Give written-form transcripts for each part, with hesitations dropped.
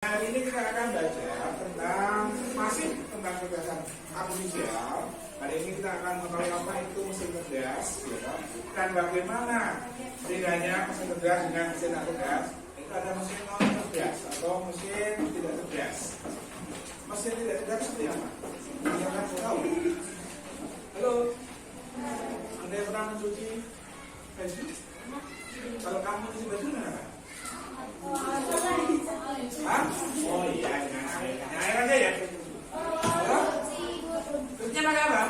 Hari ini kita akan baca tentang kecerdasan artifisial. Hari ini kita akan mengetahui apa itu mesin cerdas, ya, dan bagaimana bedanya mesin cerdas dengan mesin tak cerdas. Itu ada mesin non cerdas atau mesin tidak cerdas. Mesin tidak cerdas seperti apa? Yang kan tahu? Halo, Anda yang pernah mencuci baju? Kalau kamu mencuci baju mana? Hah? Oh iya, dengan air aja ya. Cucinya pakai apa?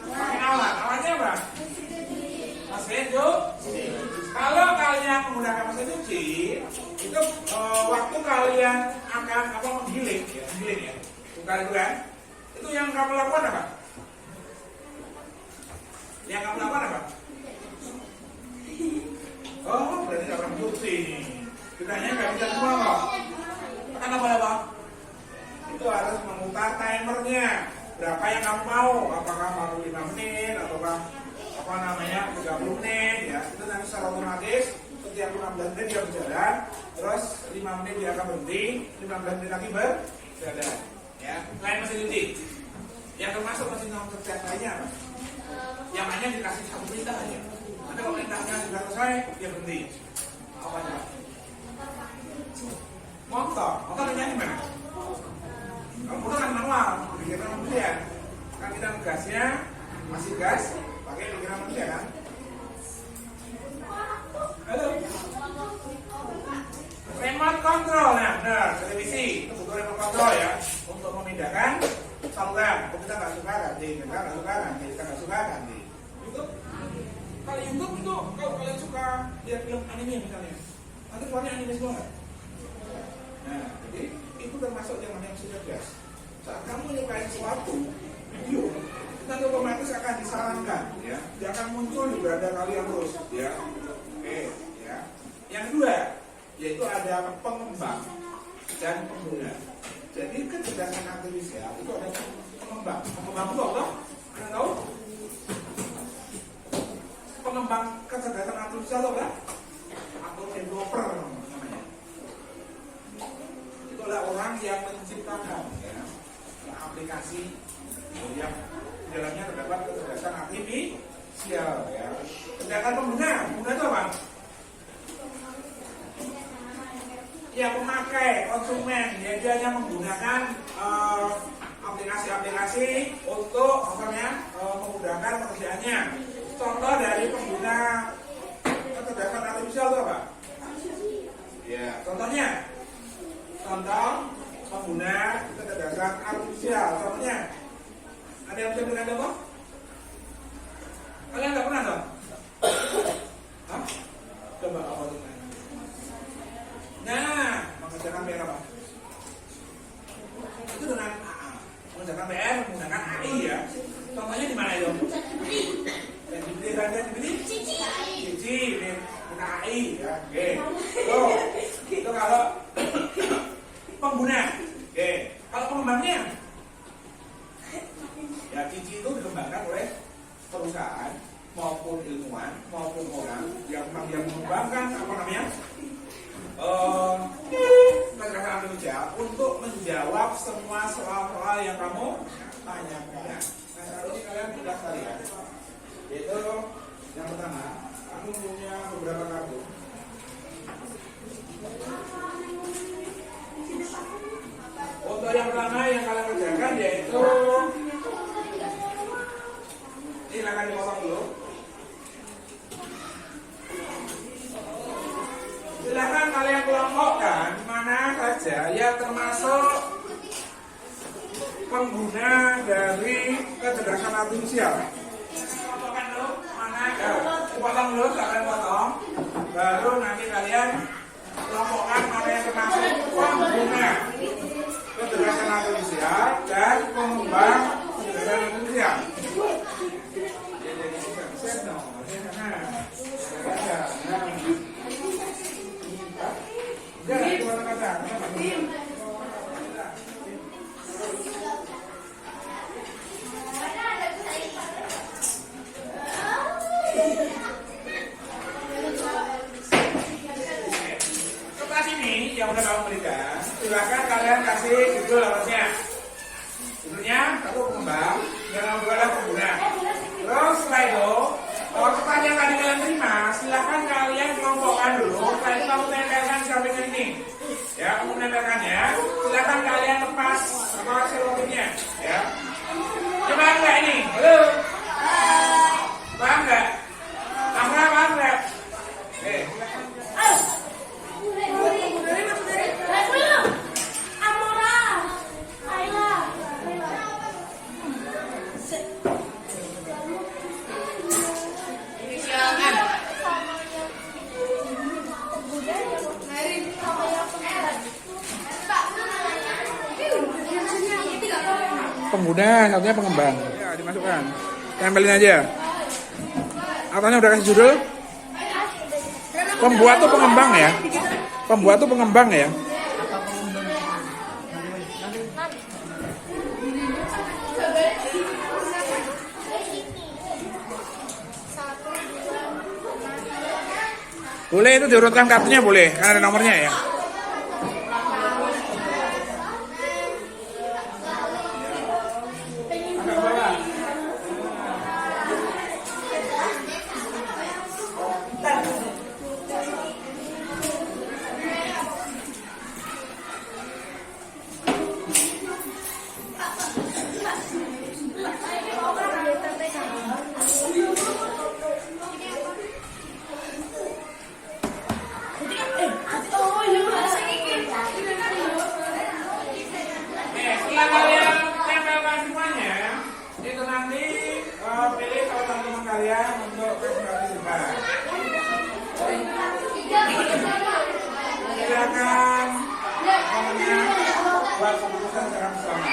Pakai alatnya apa? Mesin cuci. Kalau kalian menggunakan mesin cuci, itu waktu kalian akan menggiling ya, bukan itu kan? Itu yang kamu lakukan apa? Yang kamu lakukan apa? Oh, berarti nggak pernah mencuci. Kitanya nggak bisa semua kok. Karena apa? Itu harus memutar timernya. Berapa yang kamu mau? Apakah mau 5 menit ataukah 30 menit ya? Itu nanti secara otomatis setiap 15 menit dia berjalan, terus 5 menit dia akan berhenti, 15 menit lagi berjalan. Ya, lain mesin cuci. Yang termasuk mesin non cerdas lainnya apa? Yang hanya dikasih satu perintah aja. Nanti kalau perintahnya sudah selesai, dia berhenti. Apa aja? Motor ini mana? Kalau motor kan manual, pikiran manusia. Kan kita gasnya masih gas, pakai pikiran manusia kan? Halo. Remote control, nah benar, televisi itu butuh remote control ya, untuk memindahkan saluran. Kalau kita nggak suka ganti, kita nggak suka ganti. YouTube, kalau YouTube itu kalau kalian suka lihat film anime misalnya, nanti keluarnya anime semua nggak? Nah, jadi itu termasuk yang namanya mesin cerdas. Saat kamu menyukai sesuatu video, nanti otomatis akan disarankan, ya. Dia akan muncul di beranda kalian terus, ya. Oke, ya. Yang kedua, yaitu ada pengembang dan pengguna. Jadi kecerdasan artifisial itu ada pengembang. Pengembang itu apa? Anda tahu? Pengembang kecerdasan artifisial itu apa? Atau developer namanya. Itulah orang yang menciptakan ya, aplikasi yang di dalamnya terdapat kecerdasan artifisial ya. Sedangkan pengguna itu apa? Ya, pemakai, konsumen, ya, dia hanya menggunakan aplikasi-aplikasi untuk memudahkan pekerjaannya. Contoh dari pengguna kecerdasan artifisial itu apa? Ya, contoh pengguna kecerdasan artifisial. Contohnya, ada yang bisa berikan contoh? Kalian nggak pernah dong? Hah? Coba apa tuh? Nah, mengerjakan PR apa? Itu dengan AA. Mengerjakan PR menggunakan AI ya. Contohnya di mana itu? Dan dibeli Cici dengan AI ya. Oke. Itu kalau pengguna. Oke. Kalau pengembangnya, ya Cici itu dikembangkan oleh perusahaan maupun ilmuwan maupun orang yang mengembangkan kecerdasan artifisial untuk menjawab semua soal-soal yang kamu tanyakan. Nah, saat ini kalian sudah sekalian, yaitu yang pertama, aku punya beberapa kartu. Untuk yang pertama yang kalian kerjakan yaitu silakan dipotong dulu. Silahkan kalian kelompokkan mana saja yang termasuk pengguna dari kecerdasan artifisial. Kelompokkan dulu mana ya, potong dulu, silahkan potong. Baru nanti kalian kelompokkan mana yang termasuk pengguna kecerdasan artifisial dan pengembang kecerdasan artifisial. Kertas ini yang udah kamu berikan silakan kalian kasih judul harusnya. Judulnya satu pengembang, yang kedua adalah pengguna. Terus setelah itu, setelah yang tadi kalian terima, silakan kalian kelompokkan dulu. Setelah itu kamu tempelkan di samping ini. Ya, kamu menempelkannya. Silakan kalian lepas selotipnya. Ya. Coba enggak ini? Halo. Paham enggak? Paham enggak? Pengguna, satunya pengembang. Ya, dimasukkan. Tempelin aja. Atasnya udah kasih judul. Pembuat tuh pengembang ya. Pembuat tuh pengembang ya. Boleh itu diurutkan kartunya boleh, karena ada nomornya ya. Setelah kalian tempelkan semuanya, itu nanti pilih salah satu teman kalian untuk presentasi sebar. Silakan temannya buat keputusan secara bersama.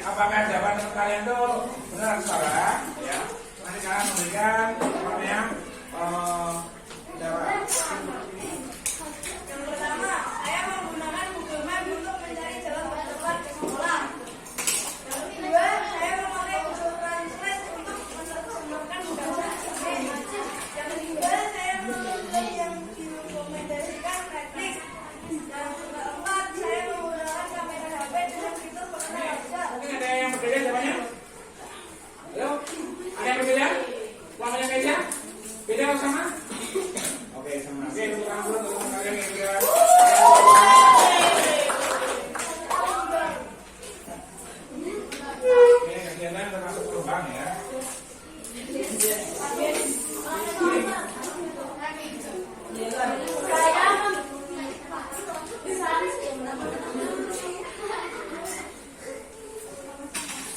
Apakah jawaban teman kalian itu benar atau salah? Ya, nanti kalian memberikan jawabannya. Jawab. Yang pertama, saya menggunakan Google Maps untuk mencari jalan terdekat ke sekolah. Yang kedua, saya memakai Google Translate untuk menerjemahkan bahasa Inggris. Yang ketiga, saya memilih yang direkomendasikan Netflix. Yang keempat, saya menggunakan kamera HP dengan fitur pengenal wajah. Mungkin ada yang berbeda jawabannya? Halo? Ada yang berbeda? Warnanya beda? Beda atau sama? Oke, sama. Oke, untuk teman kalian yang beda. Oke, kegiatan termasuk perubahan ya.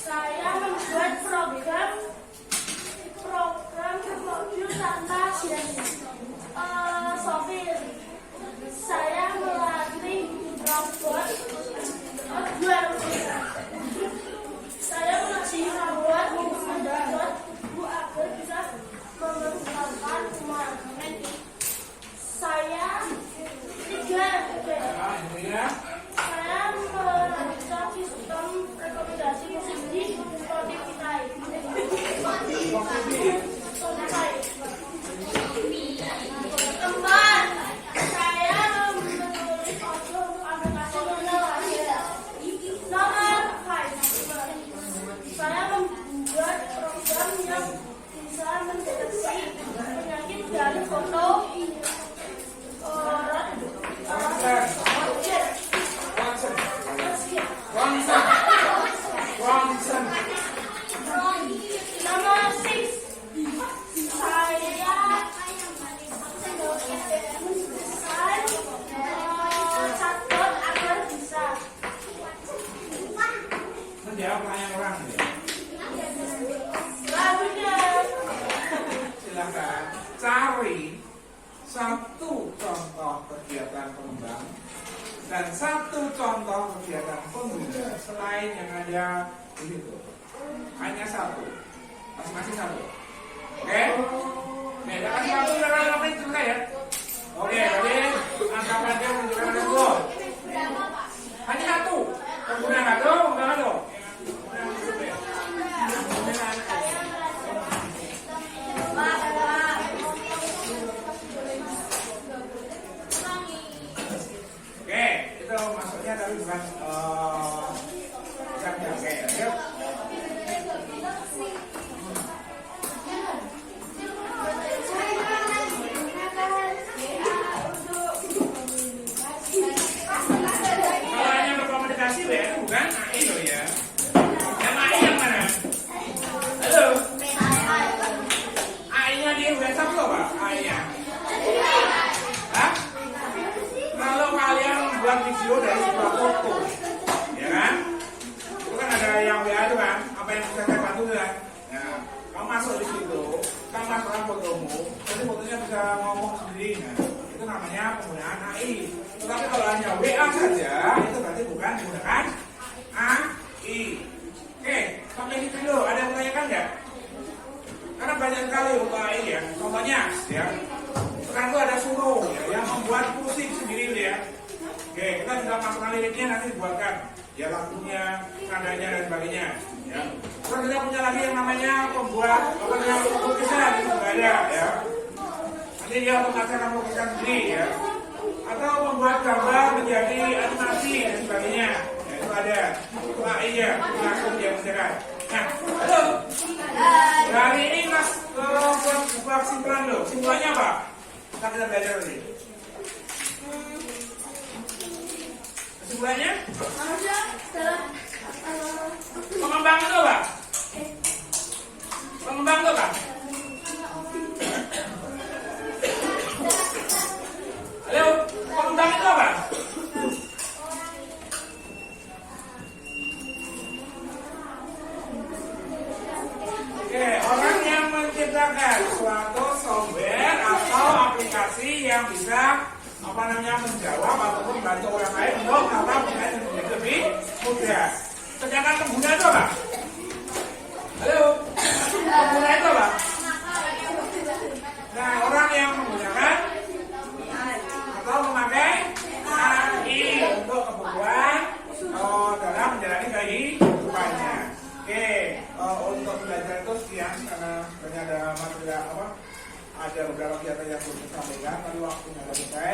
Saya membuat program review tanpa sopir. Saya melatih robot. Saya melatih robot membuat buku agar bisa mengembangkan kemampuan. Saya saya merancang sistem rekomendasi musik di Spotify. Keempat, saya menulis audio aplikasi pengenal wajah. Nomor 5, saya membuat program yang bisa mendeteksi penyakit dari foto. Nomor 6, saya chatbot agar bisa menjawab pertanyaan orang ya. Lagunya. Silakan cari satu contoh kegiatan pengembang dan satu contoh kegiatan pengguna selain yang ada di situ. Hanya satu, masing-masing satu. Oke? Nih, kasih waktu berapa menit juga ya? Oke, jadi anggapan dia menunjukkan ada dua. Hanya satu. Pengguna satu, pengguna satu. Oke, itu maksudnya tapi bukan oke, ya. Kalau hanya berkomunikasi ya, bukan AI loh ya. Yang AI yang mana? Halo? AI-nya di WhatsApp loh Pak? AI-nya? Hah? Kalau kalian buat video dari sebuah foto, ya kan? Itu kan ada yang WA itu kan, apa yang bisa saya bantu kan? Ya, kamu masuk di situ, kamu masukkan fotomu, jadi fotonya bisa ngomong sendiri. Nah, itu namanya penggunaan AI. Tetapi kalau hanya WA saja, itu berarti bukan menggunakan AI. Oke, sampai di dulu. Ada yang menanyakan nggak? Karena banyak sekali untuk AI ya. Contohnya, ya. Sekarang itu ada suruh ya, yang membuat musik sendiri ya. Oke, kita tinggal masukkan liriknya nanti dibuatkan. Ya lagunya, nadanya dan sebagainya. Ya. Terus kita punya lagi yang namanya pembuat apa namanya lukisan itu juga ada ya. Nanti dia otomatis akan melukiskan sendiri ya. Atau membuat gambar menjadi animasi dan sebagainya. Ya, itu ada. Itu AI ya, itu langsung dia mengerjakan. Nah, halo. Hari ini Mas buat simpulan loh. Simpulannya apa? Kita belajar tadi. Kesimpulannya? Pengembang itu apa? Pengembang itu apa? Halo, pengembang itu apa? Oke, orang yang menciptakan suatu software atau aplikasi yang bisa menjawab ataupun membantu orang lain untuk menjadi lebih mudah. Sedangkan pengguna itu apa? Halo, pengguna itu apa? Nah, orang yang menggunakan atau memakai AI untuk kebutuhan dalam menjalani kehidupannya. Oke, untuk belajar itu sekian karena sebenarnya ada material ada beberapa kegiatan yang belum disampaikan, tapi waktunya sudah selesai.